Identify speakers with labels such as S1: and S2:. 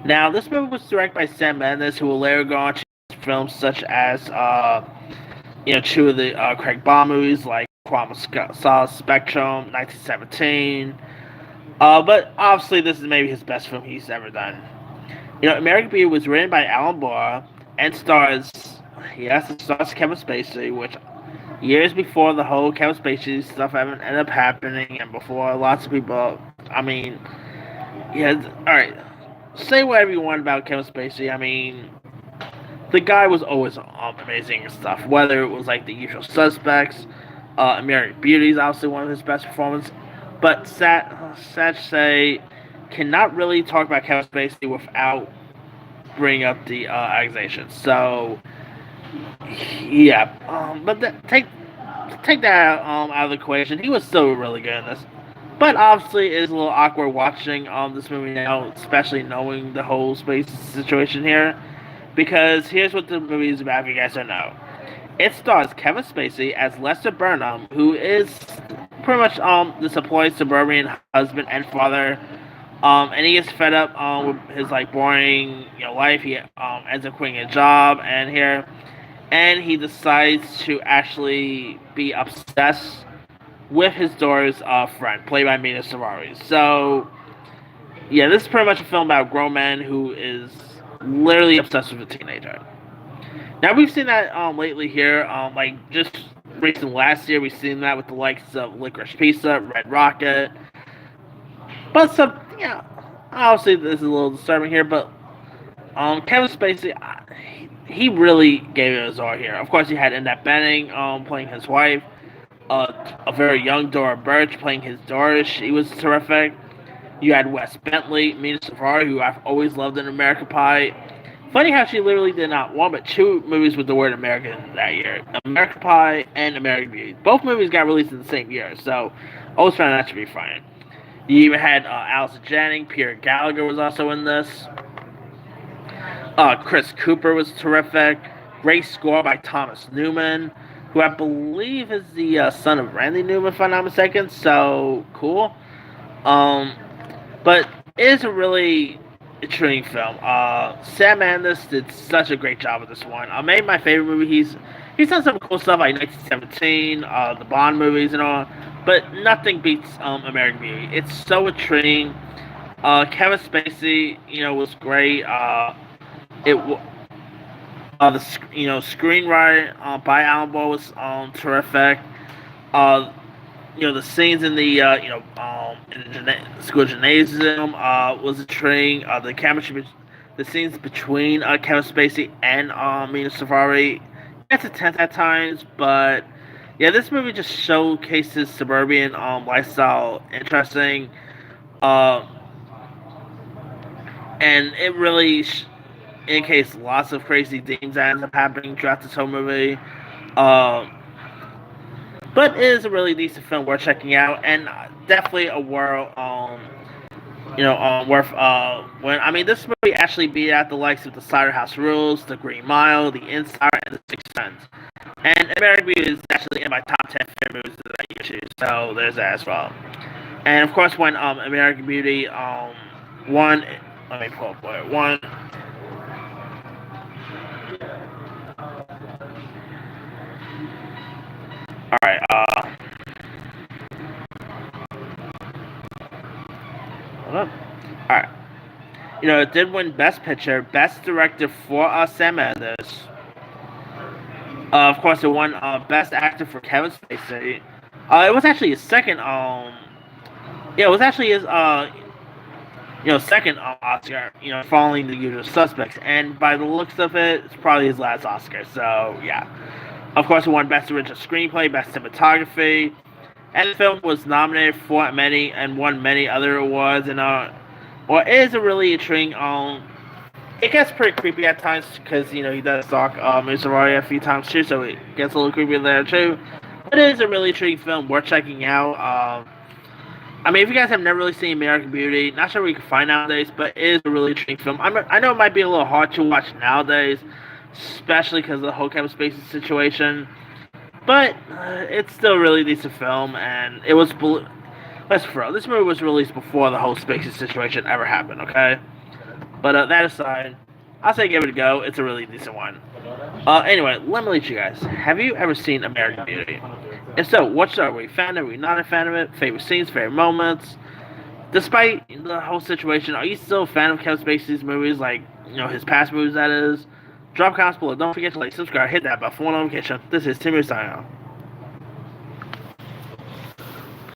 S1: Now, this movie was directed by Sam Mendes, who will later go on to films such as, two of the Craig Bond movies like Quantum Solace Spectrum, 1917. But obviously, this is maybe his best film he's ever done. American Beauty was written by Alan Moore and stars, yes, it stars Kevin Spacey, which years before the whole Kevin Spacey stuff ended up happening, and before lots of people, I mean, yeah, alright, say whatever you want about Kevin Spacey, I mean, the guy was always amazing and stuff, whether it was like The Usual Suspects, American Beauty is obviously one of his best performances, but sad to say, cannot really talk about Kevin Spacey without bringing up the accusations. So, yeah, but take that out of the equation. He was still really good in this. But obviously, it is a little awkward watching this movie now, especially knowing the whole space situation here. Because here's what the movie is about, if you guys don't know. It stars Kevin Spacey as Lester Burnham, who is pretty much this employed suburban husband and father. And he gets fed up with his like boring life. He ends up quitting a job and here, and he decides to actually be obsessed with his daughter's friend, played by Mina Suvari. So yeah, this is pretty much a film about a grown man who is literally obsessed with a teenager. Now we've seen that lately here, like just recent last year we've seen that with the likes of Licorice Pizza, Red Rocket, but some obviously this is a little disturbing here, but Kevin Spacey, he really gave it his all here. Of course, you had Annette Bening playing his wife, a very young Dora Birch playing his daughter. She was terrific. You had Wes Bentley, Mina Safari, who I've always loved in American Pie. Funny how she literally did not one but two movies with the word American that year: American Pie and American Beauty. Both movies got released in the same year, so I always found that to be fine. You even had Allison Janney, Peter Gallagher was also in this. Chris Cooper was terrific. Great score by Thomas Newman, who I believe is the son of Randy Newman, if I'm not mistaken. So cool. Um, but it is a really intriguing film. Sam Mendes did such a great job with this one. Maybe my favorite movie. He's done some cool stuff like 1917, the Bond movies and all, but nothing beats American Beauty. It's so intriguing. Kevin Spacey, was great. It the screenwriter by Alan Moore was terrific. Uh, the scenes in the in the school gymnasium was intriguing. The scenes between Kevin Spacey and Mina Safari, it's intense at times, but yeah, this movie just showcases suburban lifestyle interesting, uh, and it really indicates lots of crazy things that end up happening throughout this whole movie. Um, but it is a really decent film worth checking out, and definitely a world, worth. When I mean, this movie actually beat out the likes of the Cider House Rules, The Green Mile, The Insider, and The Sixth Sense. And American Beauty is actually in my top 10 favorite movies that I choose, so there's that as well. And of course, when American Beauty won, let me pull up what it won. All right. Hold on. All right. It did win Best Picture, Best Director for Sam Mendes. Of course, it won Best Actor for Kevin Spacey. It was actually his second. Yeah, it was actually his second Oscar. Following The Usual Suspects, and by the looks of it, it's probably his last Oscar. So yeah. Of course, it won Best Original Screenplay, Best Cinematography, and the film was nominated for many and won many other awards. And it is a really intriguing. It gets pretty creepy at times because he does stalk Mr. Roy a few times too, so it gets a little creepy there too. But it is a really intriguing film worth checking out. I mean, if you guys have never really seen American Beauty, not sure where you can find nowadays, but it is a really intriguing film. I know it might be a little hard to watch nowadays, especially because of the whole Kevin Spacey situation. But it's still a really decent film, and it was. Let's for real, this movie was released before the whole Spacey situation ever happened. Okay, But that aside, I'll say give it a go. It's a really decent one. Anyway, let me let you guys. Have you ever seen American Beauty? If so, what show? Were you a fan of it? Were you not a fan of it? Favorite scenes, favorite moments? Despite the whole situation, are you still a fan of Kevin Spacey's movies, like, his past movies, that is? Drop comments below. Don't forget to like, subscribe, hit that bell for notification. This is Timmy signing off.